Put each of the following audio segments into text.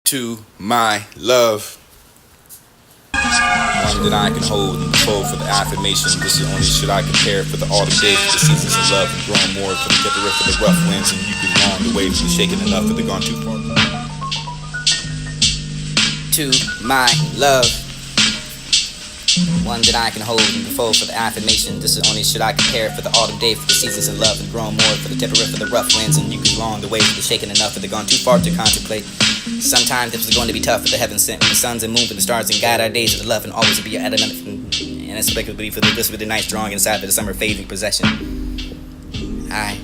To my love, one that I can hold and fold for the affirmation. This is only should I compare for the autumn days, for the seasons of love and growing more, for the temperate, for the rough winds, and you can long the waves, for the shaking enough, for the gone too far. To my love, one that I can hold and fold for the affirmation. This is only should I compare for the autumn day, for the seasons of love and growing more, for the temperate, for the rough winds, and you can long the waves, for the shaking enough, for the gone too far to contemplate. Sometimes this is going to be tough for the heavens sent, and the suns and moon and the stars and guide our days of the love and always be at another and inexplicably for this with the night strong inside for the summer fading possession. I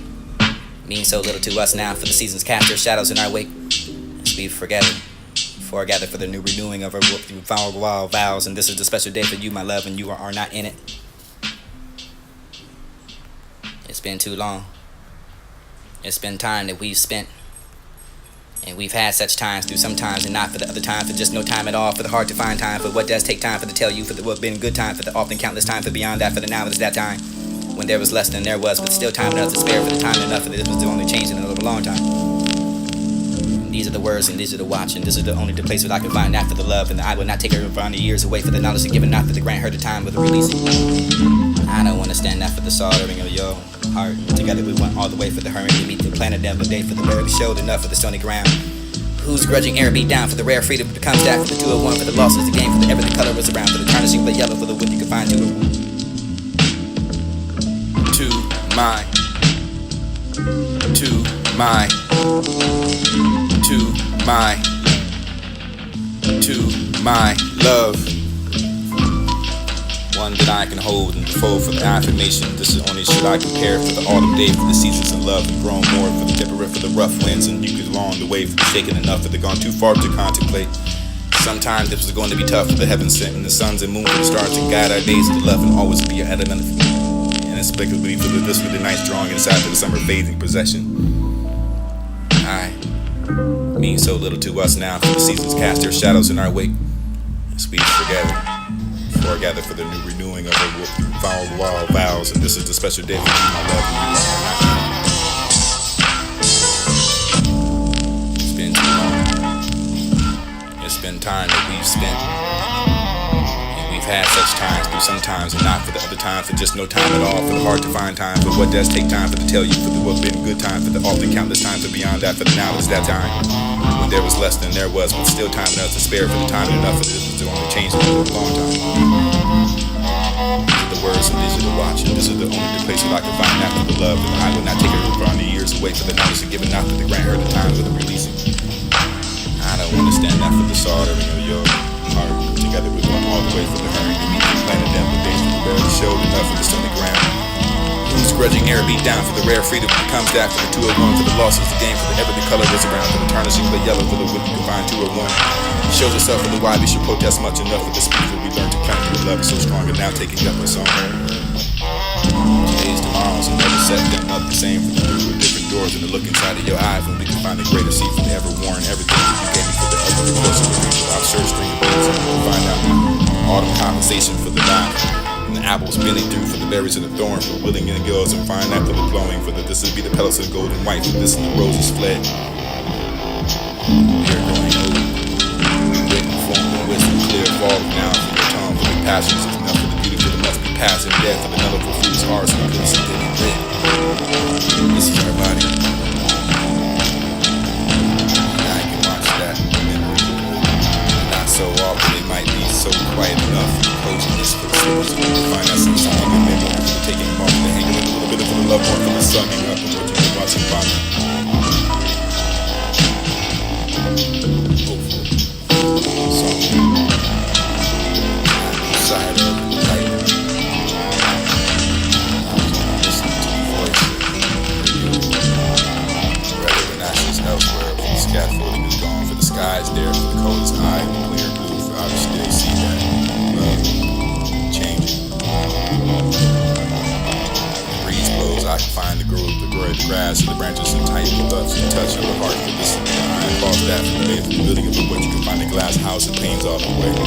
mean so little to us now, for the seasons cast their shadows in our wake as we forget it. For I gather for the new renewing of our foul wild vows, and this is the special day for you, my love, and you are not in it. It's been too long. It's been time that we've spent. And we've had such times through some times and not for the other time, for just no time at all, for the hard to find time, for what does take time, for to tell you, for the what been good time, for the often countless time, for beyond that, for the now is that time, when there was less than there was, but still time enough to spare, for the time enough, for this was the only change in a long time. And these are the words, and these are the watch, and this is the only the place where I can find after the love, and I will not take her from the years away, for the knowledge of giving, not for the grant her the time with the releasing. I don't want to stand out for the soldering of your heart. Together we went all the way for the hermit to meet the planet every day, for the barely showed enough for the stony ground. Whose grudging air beat down for the rare freedom becomes that, for the 201 for the losses, the game for the ever the color was around, for the tarnishing the yellow for the wood you can find to my love, one that I can hold and fold for the affirmation. This is only should I compare for the autumn day, for the seasons of love and growing more, for the temperate, for the rough winds, and you could long the way, for the shaking enough, for the gone too far to contemplate. Sometimes this was going to be tough for the heavens sent, and the suns and moon and the stars to guide our days of the love and always be at another and inexplicably for this with the night strong inside for the summer fading possession. I mean so little to us now, for the seasons cast their shadows in our wake as we forget it. For I gather for the new renewing of our foul wild vows, and this is the special day for you, my love, and you are not. It's been too long. It's been time that we've spent, and we've had such times through some times and not for the other times, for just no time at all, for the hard to find time, for what does take time, for to tell you, for the what been good time, for the often countless times, for beyond that, for the now is that time, when there was less than there was, but still time enough to spare, for the time enough, for this was the only change in a long time. The words and these are the watch, and this is the only place where I can find after the love, and I will not take her from the years away, for the knowledge of giving out, for the grant her the time for the releasing. I don't want to stand out for the soldering of your heart. Together we went all the way from the hurry to meet the planet down the days for the barely showed enough for the stony ground. Whose grudging air beat down for the rare freedom that comes back, for the 201 for the losses, the game for the ever the color is around, for the tarnishing the yellow for the wood you can find 201. Shows itself for the why we should protest much enough for the speed that we learned to plant through love is so strong and now taking up a song. Today's tomorrows and never set them up the same, for the through different doors and the look inside of your eyes when we can find a greater seed from the ever worn everything that you gave me for the other the course of the reach of our search string of beats, and we can find out autumn compensation for the vine and the apples bending through for the berries of the thorn, for willing and girls and fine that for the glowing, for the this would be the petals of gold and white, for this and the roses fled. We are growing old, written form and wisdom clear fall now from your tongue, for the passions is enough for the beauty that must be passed and death, for the mellow for fruits hard so we couldn't see that in red. This is our body. Now I can watch that memory. Not so often it might be so quiet enough for the coziness for the slippers and we can find out some something in memory for the taking off the hanging with a little bit of the love more for the sucking up and what you can watch and find. Scaffolding is gone, for the sky is there, for the coldest eye, the clear blue, for I still see that love changing. The breeze blows, I can find the grove, the grass, and the branches and tight buds and touch of the heart for this behind falls that from the base of the building of the wood you can find a glass house and panes all the way. The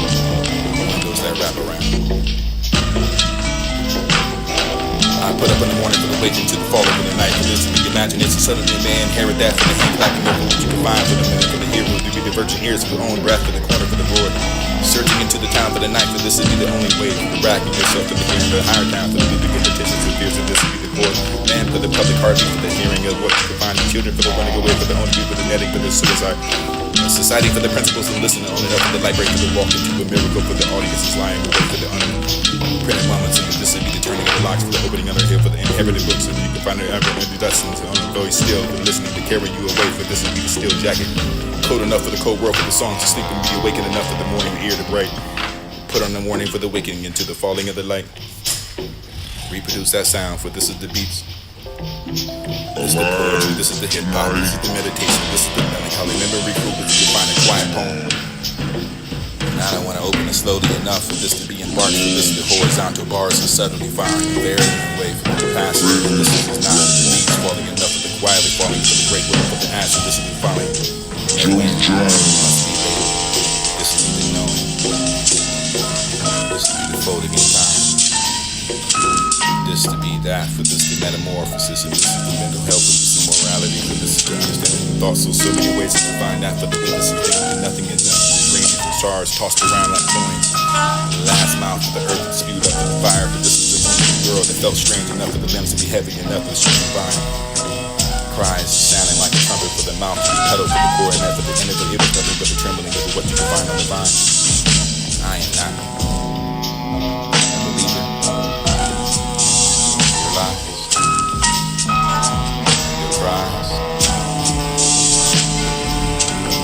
windows that wrap around. I put up in the morning for the waking to the fall over the night. For this to be imagination, suddenly a man, hair with that for the hand clapping over what you can find for the minute for the hero to be diverse. searching ears for their own breath, for the corner for the board. Searching into the town for the night, for this would be the only way. For the racking yourself to the hearing of the higher town, for the music and petitions and fears, and this would be the core. Man, for the public heartbeat, for the hearing of what you can find. The children for the running away, for the own view, for the netting, for the suicide. A society for the principles and listening, only up for the light break, for the walk into a miracle, for the audience is lying away, for the unprinted moments, and this would be the turning of the locks, for the opening of the hill, for the inherited books, and you can find the introductions on the very still, for listening to carry you away, for this would be the steel jacket. Cold enough for the cold world, for the songs to sleep and be awakened enough for the morning ear to bright. Put on the warning for the wakening into the falling of the light. Reproduce that sound, for this is the beats. This is the poetry, this is the hip hop, this is the meditation, this is the melancholy memory group, this is the fine and quiet poem. And I don't want to open it slowly enough for this to be embarked, for this is the horizontal bars and suddenly firing the bearing away from the past. For this is not the beats falling enough for the quietly falling for the great work of the ass, and this is the falling. And when must be later, this is the knowing. This to be the folding in time. This to be that, for this the metamorphosis, and this is the mental health, and this is morality, for this is the understanding of thoughts. So many ways to find that, for the witness of things and nothing enough. Ranging from stars tossed around like coins. The last mouth of the earth that spewed up to the fire, for this is the wonderful world that felt strange enough for the limbs to be heavy enough for the street divine. Cries sounding like a trumpet for the mouth to be pedal for the core, and that for the end of it was nothing but the trembling of what you can find on the vine. I am not a believer. Your lies, your cries,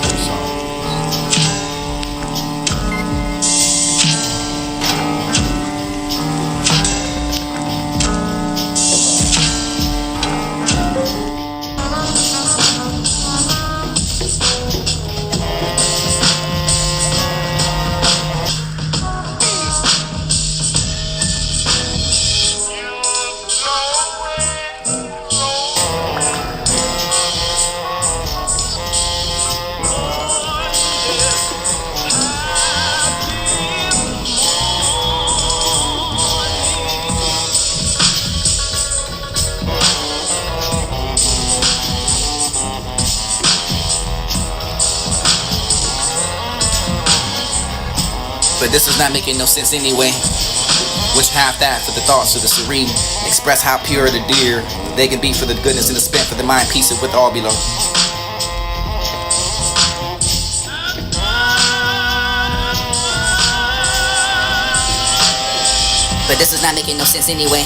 your songs. But this is not making no sense anyway. Which half that for the thoughts of the serene? Express how pure the deer they can be, for the goodness and the spent, for the mind peace with all below. But this is not making no sense anyway.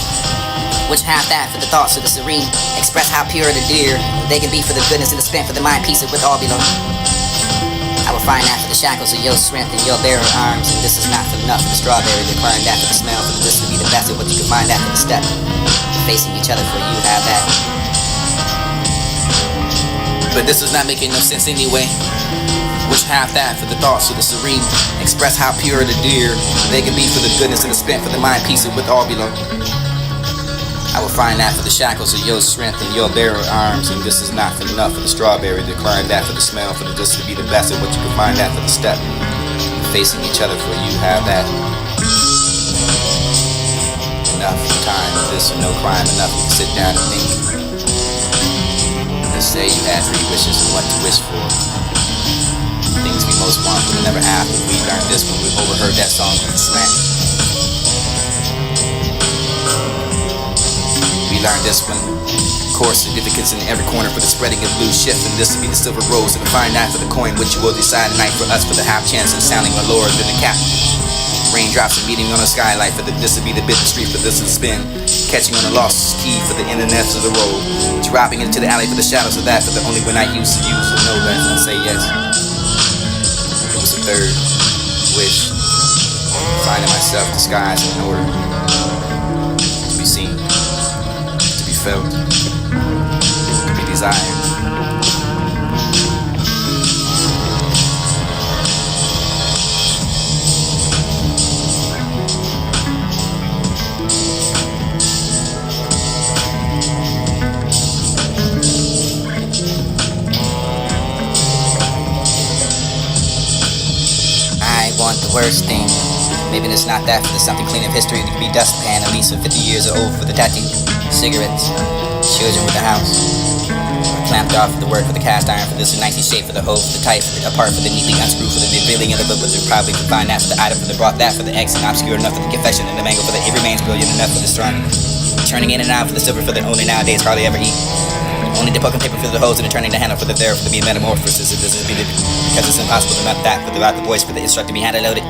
Which half that for the thoughts of the serene? Express how pure the deer they can be, for the goodness and the spent, for the mind peace with all below. I will find that for the shackles of your strength and your bearer arms, and this is not for enough for the strawberry, declaring that for the smell, for this to be the best of what you can find that for the step. Facing each other for you have that. But this is not making no sense anyway. Which half that for the thoughts of the serene? Express how pure the deer they can be, for the goodness and the spent, for the mind peace with all below. I will find that for the shackles of your strength and your bearer arms, and this is not for enough for the strawberry, declaring that for the smell, for this to be the best of what you can find that for the step. Facing each other for you have that. Enough time for this and no crime, enough to sit down and think. Let's say you had 3 wishes and what to wish for. Things we most want but never have, but we learned this when we overheard that song from the slant. We learned this one. Core significance in every corner for the spreading of blue shift, and this will be the silver rose and the fine knife for the coin, which you will decide tonight for us for the half chance of sounding lower than the cap. Raindrops are beating on the skylight for the this will be the bit of street for this is spin. Catching on the lost key for the internets of the road. Dropping into the alley for the shadows of that, for the only one I used to use to know that I say yes. It was a third wish. Finding myself disguised in order to be seen, to be felt, to be desired. I want the worst thing. Maybe it's not that, for the something clean of history that could be dustpan, at least 50 years old for the tattoo, cigarettes, children with the house. clamped off the work for the cast iron, for this a 90 shape, for the hoe, for the tight, for the apart, for the neatly unscrewed, for the revealing of the book, but you probably could find that for the item, for the broth, that for the X, and obscure enough for the confession, and the mango, for the it remains brilliant enough for the strong. Turning in and out for the silver, for the only nowadays hardly ever eat. Only the poking paper for the hose and the turning the handle for the there, for the being metamorphosis, if this is because it's impossible to map that, for the route the voice, for the instruct to be handed loaded.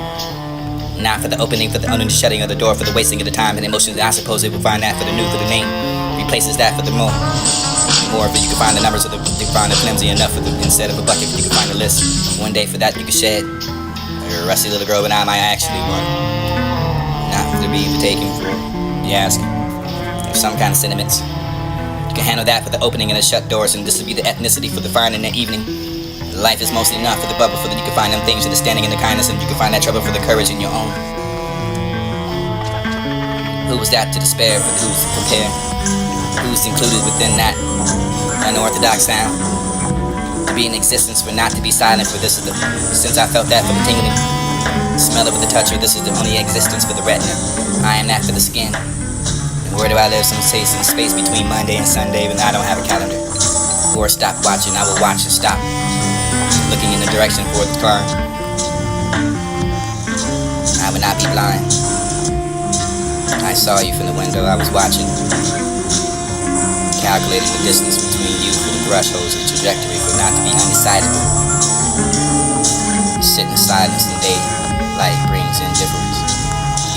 Not for the opening, for the owning, the shutting of the door, for the wasting of the time and emotions. I suppose it would find that for the new, for the name. Replaces that for the more. More, for you can find the numbers of the, you find the flimsy enough for the, instead of a bucket, you can find a list. One day for that you can shed. You're a rusty little girl, but I might actually want. Not for the be taken for, you ask. Some kind of sentiments. You can handle that for the opening and the shut doors, and this would be the ethnicity for the fire in the evening. Life is mostly not for the bubble, for that you can find them things for the standing in the kindness, and you can find that trouble for the courage in your own. Who was that to despair, for who's to compare? Who's included within that unorthodox sound? To be in existence, for not to be silent, for this is the, since I felt that for the tingling. Smell it with the touch, or this is the only existence for the retina. I am that for the skin. And where do I live? Some say some space between Monday and Sunday, but I don't have a calendar. Or stop watching, I will watch and stop. Looking in the direction for the car. I would not be blind. I saw you from the window, I was watching. Calculating the distance between you for the thresholds of trajectory for not to be undecidable. You sit in silence and daylight brings indifference.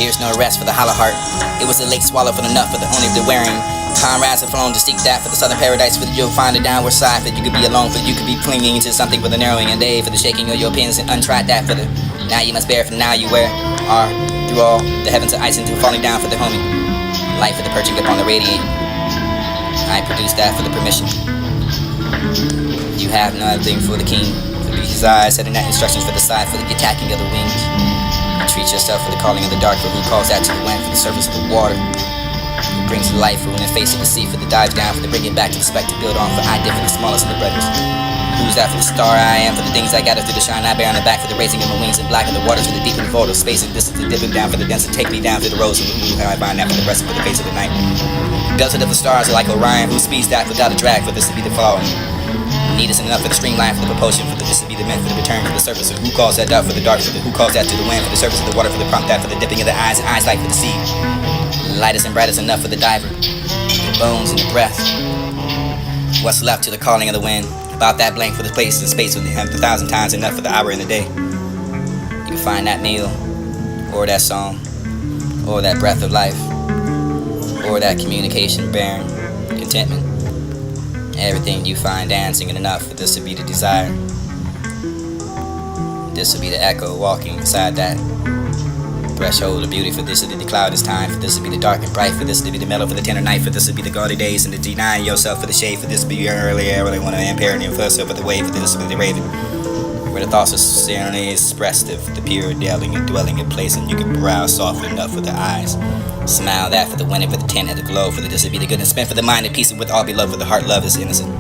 Here's no rest for the hollow heart. It was a late swallow for the nut, for the only the wearing. Comrades have flown to seek that for the southern paradise, for that you'll find a downward side, for that you could be alone, for that you could be clinging to something for the narrowing of day, for the shaking of your pins and untried that for the now you must bear, for now you wear are through all the heavens of ice and through falling down for the homing light for the perching upon the radiant. I produce that for the permission. You have nothing for the king, for these eyes setting that instructions for the side, for the attacking of the wings. You treat yourself for the calling of the dark, for who calls that to the wind, for the surface of the water. It brings to life for when the face of the sea, for the dives down, for the bring it back to the speck to build on, for I differ the smallest of the brothers. Who's that for the star I am, for the things I gather through the shine I bear on the back, for the raising of my wings and black of the waters, for the deep and the vault of space, and this is the dipping down for the dense and take me down through the rose, and how I find that for the rest of the face of the night. Delta of the stars are like Orion, who speeds that without a drag, for this to be the fall. Need us enough for the streamline, for the propulsion, for this to be the meant for the return for the surface. Who calls that dark for the dark, for the who calls that to the wind, for the surface of the water, for the prompt that for the dipping of the eyes, and eyes light for the sea. Lightest and brightest enough for the diver, the bones and the breath. What's left to the calling of the wind? About that blank for the place and space with the 1,000 times enough for the hour in the day. You can find that meal, or that song, or that breath of life, or that communication bearing contentment. Everything you find dancing and enough for this to be the desire. This will be the echo walking inside that threshold of beauty, for this to be the cloudless time, for this to be the dark and bright, for this to be the mellow, for the tender night, for this to be the gaudy days, and the denying yourself for the shade, for this to be your early air, really want to impair and influence over the wave, for this to be the raven, where the thoughts are sincerely expressive, the pure dwelling and dwelling in place, and you can browse soft enough for the eyes. Smile that for the winning, for the tint and the glow, for the this to be the goodness spent for the mind at peace and with all beloved, for the heart love is innocent.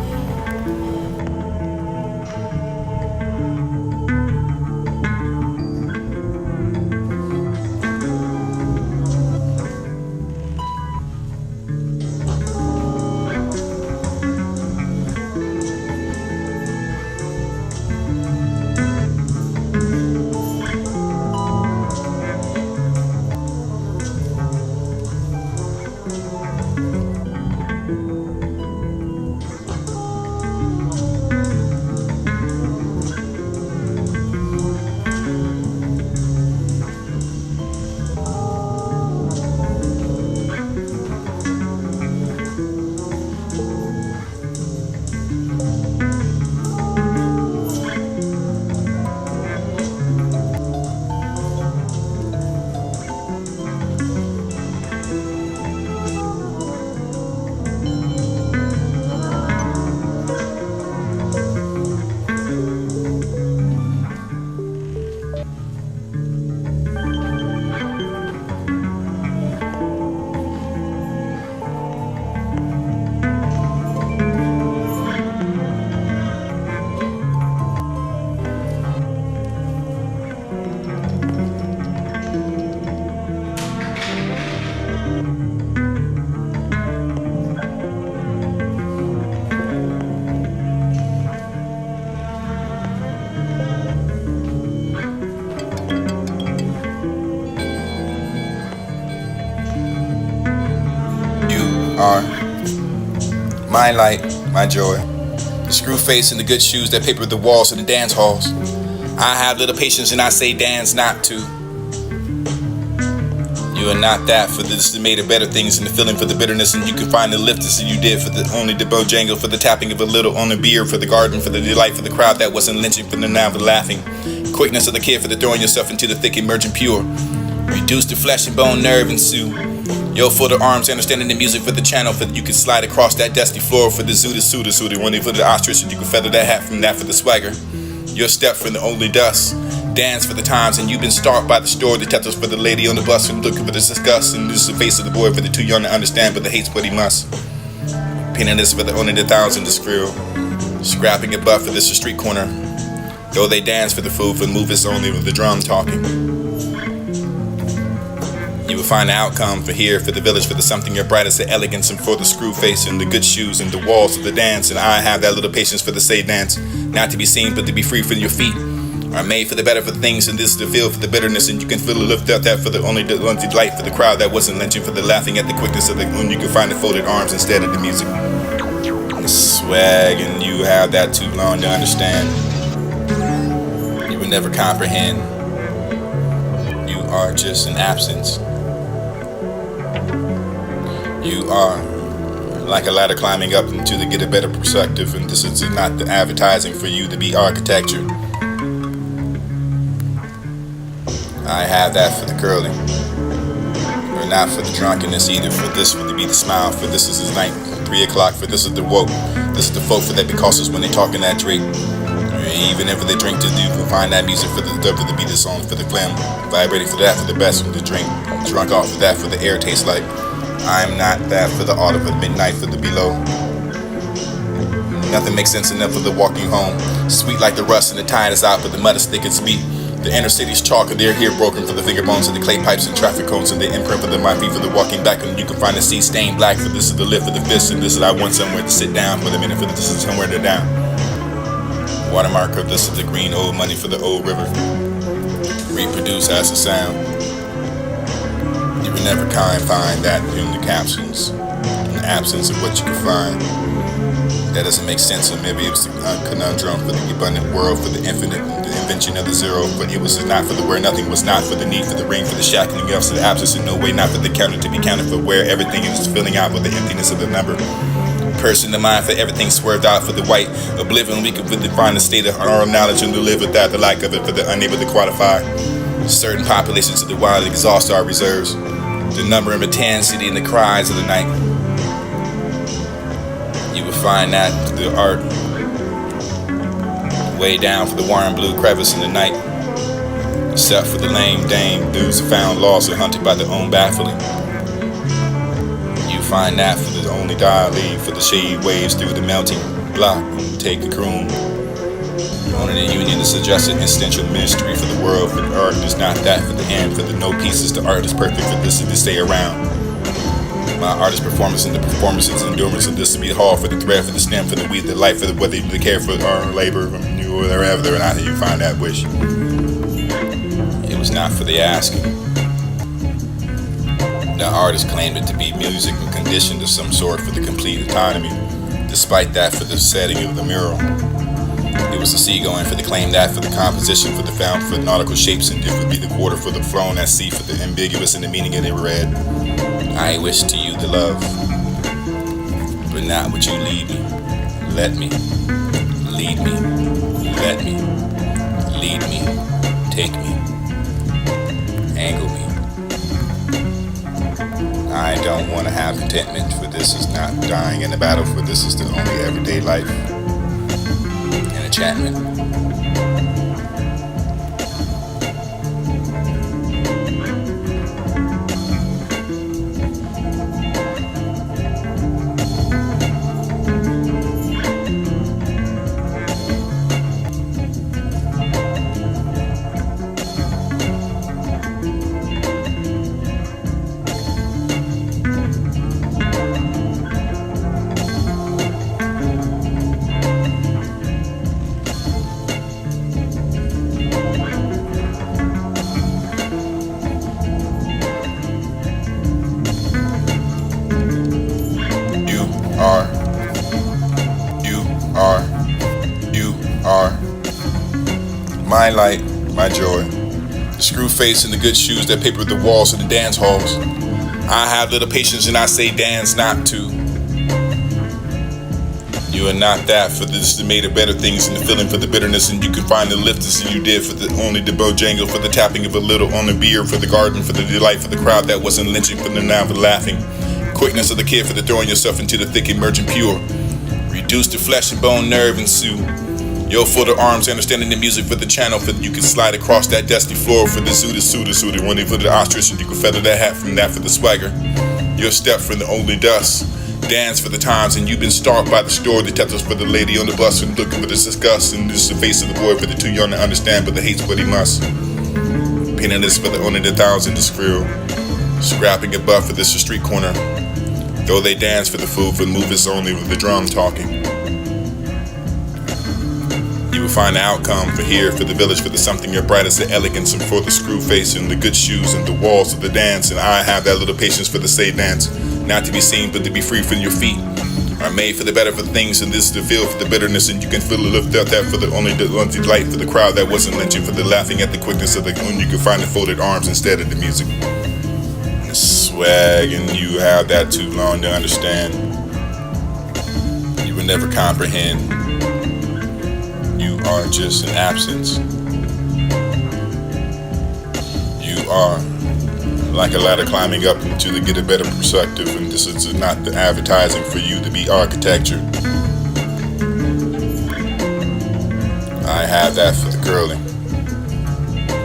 are my light, my joy. The screw face and the good shoes that paper the walls of the dance halls. I have little patience and I say dance not to. You are not that, for this is made of better things, and the feeling for the bitterness, and you can find the liftness that you did for the only the bojangle, for the tapping of a little on the beer, for the garden, for the delight, for the crowd that wasn't lynching, for the now the laughing, quickness of the kid, for the throwing yourself into the thick emerging pure. Reduce the flesh and bone, nerve and sue. Yo, for the arms, understanding the music for the channel, for you can slide across that dusty floor, for the zoo, the one for the ostrich, and you can feather that hat from that for the swagger. Your step for the only dust. Dance for the times, and you've been stalked by the store detectives for the lady on the bus and looking for the disgust, and this is the face of the boy for the too young to understand, but the hates what he must. Penniless for the only the thousand to skrill. Scrapping a butt for this street corner. Though they dance for the food, for the move is only with the drum talking. You will find the outcome for here, for the village, for the something your brightest, the elegance, and for the screw face and the good shoes and the walls of the dance, and I have that little patience for the say dance, not to be seen but to be free from your feet. Are made for the better for things, and this is the feel for the bitterness, and you can feel the lift up that for the only light for the crowd that wasn't lynching, for the laughing at the quickness of the when you can find the folded arms instead of the music. The swag, and you have that too long to understand. You will never comprehend. You are just an absence. You are like a ladder climbing up into to get a better perspective, and this is not the advertising for you to be architecture. I have that for the curling, or not for the drunkenness either, for this would be the smile, for this is his night, 3 o'clock, for this is the woke, this is the folk for that because it's when they talking that drink, even if they drink to do, find that music for the be the song for the clam, vibrating for that, for the best with the drink, drunk off of that, for the air tastes like, I'm not that for the autumn, for the midnight, for the below. Nothing makes sense enough for the walking home, sweet like the rust and the tide is out, but the mud is thick and sweet. The inner city's chalk, and they're here broken for the finger bones and the clay pipes and traffic cones, and the imprint for the my feet for the walking back, and you can find the sea stained black, for this is the lift for the fist, and this is I want somewhere to sit down for the minute, for this is somewhere to down. Watermark of this is the green old money for the old river. Reproduce as a sound. You will never find that in the captions, in the absence of what you can find. That doesn't make sense, or maybe it was the conundrum for the abundant world, for the infinite, the invention of the zero, but it was not for the where nothing was not, for the need, for the ring, for the shackling of the absence in no way, not for the counter to be counted, for where everything is filling out with the emptiness of the number. Person the mind for everything swerved out, for the white oblivion we could define the state of our knowledge and to live without the like of it, for the unable to qualify certain populations of the wild exhaust our reserves, the number of intensity and the cries of the night. You will find that the art way down for the warm blue crevice in the night, except for the lame dame dudes found lost and hunted by their own baffling. You find that for the only leave for the shade waves through the melting block. Take a croon. Only the union is suggested existential ministry for the world, for the art is not that for the end, for the no pieces, the art is perfect, for this is to stay around. My artist performance and the performance's endurance, and this to be the hall for the thread, for the stem, for the weed, the life, for the whether you care for our labor, from you or wherever, or not, you find that wish. It was not for the asking. The artist claimed it to be music and conditioned of some sort for the complete autonomy. Despite that, for the setting of the mural, it was the sea going for the claim that for the composition, for the found for the nautical shapes, and it would be the quarter for the flown at sea, for the ambiguous and the meaning of it read. I wish to you the love, but not would you lead me. Let me, lead me, let me, lead me, take me, angle me. I don't want to have contentment, for this is not dying in the battle, for this is the only everyday life and enchantment. My light, my joy. The screw face and the good shoes that paper the walls of the dance halls. I have little patience and I say dance not to. You are not that, for this is made of better things and the feeling for the bitterness, and you can find the liftness and you did for the only the bojangle, for the tapping of a little on the beer, for the garden, for the delight, for the crowd that wasn't lynching, for the now for laughing. Quickness of the kid for the throwing yourself into the thick emerging pure. Reduce to flesh and bone, nerve and sue. Your foot of arms, understanding the music for the channel, for you can slide across that dusty floor for the zoo, the one for the ostrich, and you can feather that hat from that for the swagger. Your step from the only dust. Dance for the times, and you've been stalked by the store detectives for the lady on the bus and looking for the disgust, and this is the face of the boy for the too young to understand, but the hate's what he must. Penniless for the only the thousand to skrill. Scrapping a butt for this the street corner. Though they dance for the food, for the movers only with the drum talking. You will find the outcome for here, for the village, for the something your bright as the elegance, and for the screw face and the good shoes and the walls of the dance, and I have that little patience for the say dance. Not to be seen, but to be free from your feet. Are made for the better for things, and this is the feel for the bitterness, and you can feel the lift out that for the only delight for the crowd that wasn't lynching, for the laughing at the quickness of the when you can find the folded arms instead of the music. The swag, and you have that too long to understand. You will never comprehend. You are just an absence. You are like a ladder climbing up to get a better perspective, and this is not the advertising for you to be architecture. I have that for the girling,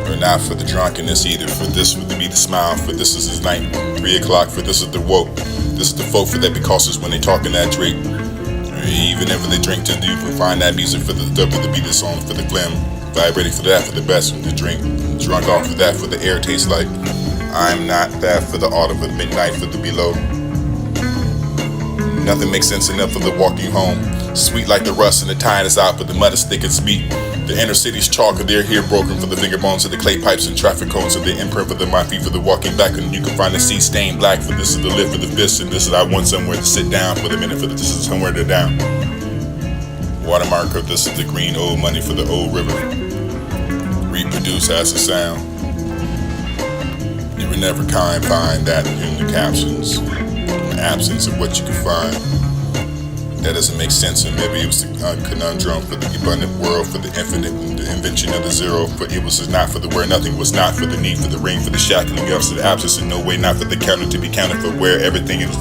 or not for the drunkenness either, for this would be the smile, for this is his night, 3 o'clock, for this is the woke, this is the folk for that because it's when they talking that Drake, even if they drink to you can find that music for the double to be the song for the glim, vibrating for that for the best, the drink, drunk off for that for the air tastes like. I'm not that for the autumn, for the midnight, for the below. Nothing makes sense enough for the walking home. Sweet like the rust and the tide is out, but the mud is thick as meat. The inner city's chalk of their hair broken for the finger bones of the clay pipes and traffic cones of the imprint for the my feet for the walking back, and you can find the sea stained black for this is the lift for the fist, and this is I want somewhere to sit down for the minute for the this is somewhere to down. Watermark of this is the green old money for the old river. Reproduce as a sound. You will never find that in the captions, in the absence of what you can find. That doesn't make sense, and maybe it was the conundrum for the abundant world, for the infinite, and the invention of the zero, for it was not for the where nothing was not, for the need, for the ring, for the shackling of the absence in no way, not for the counter to be counted, for where everything is